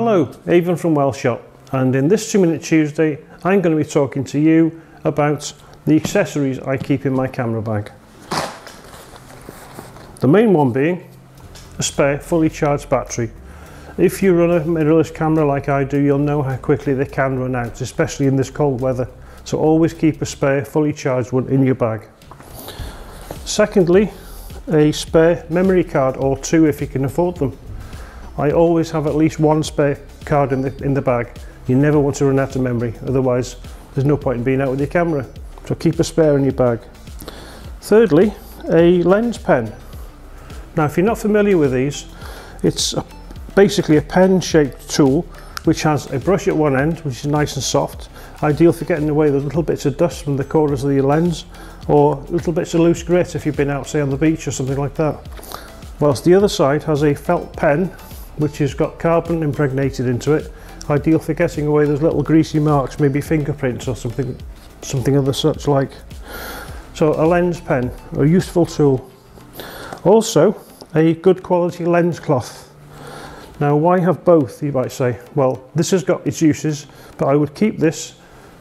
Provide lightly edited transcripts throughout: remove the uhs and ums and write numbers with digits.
Hello, Avon from Welshot, and in this 2-Minute Tuesday I'm going to be talking to you about the accessories I keep in my camera bag. The main one being a spare fully charged battery. If you run a mirrorless camera like I do, you'll know how quickly they can run out, especially in this cold weather, so always keep a spare fully charged one in your bag. Secondly, a spare memory card or two if you can afford them. I always have at least one spare card in the bag. You never want to run out of memory, otherwise there's no point in being out with your camera. So keep a spare in your bag. Thirdly, a lens pen. Now if you're not familiar with these, it's basically a pen-shaped tool which has a brush at one end, which is nice and soft, ideal for getting away those little bits of dust from the corners of your lens, or little bits of loose grit if you've been out, say, on the beach or something like that. Whilst the other side has a felt pen which has got carbon impregnated into it, ideal for getting away those little greasy marks, maybe fingerprints or something of the such like. So a lens pen, a useful tool. Also a good quality lens cloth. Now why have both, you might say? Well, this has got its uses, but I would keep this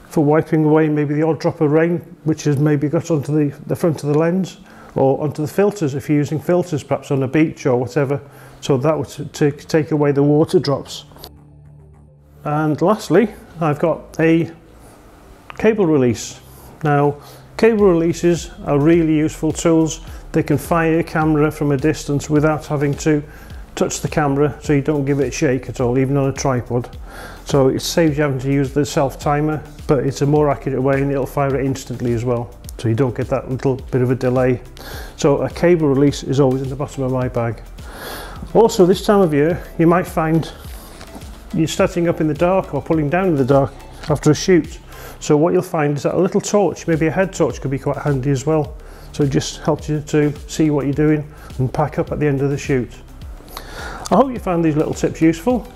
for wiping away maybe the odd drop of rain which has maybe got onto the front of the lens, or onto the filters if you're using filters perhaps on a beach or whatever, so that would take away the water drops. And lastly, I've got a cable release. Now cable releases are really useful tools. They can fire your camera from a distance without having to touch the camera, so you don't give it a shake at all, even on a tripod. So it saves you having to use the self timer, but it's a more accurate way and it'll fire it instantly as well, so you don't get that little bit of a delay. So a cable release is always in the bottom of my bag. Also this time of year you might find you're setting up in the dark or pulling down in the dark after a shoot, so what you'll find is that a little torch, maybe a head torch, could be quite handy as well. So it just helps you to see what you're doing and pack up at the end of the shoot. I hope you found these little tips useful.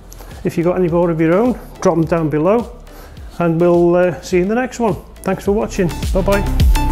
If you've got any more of your own, drop them down below, and we'll see you in the next one. Thanks for watching. Bye bye.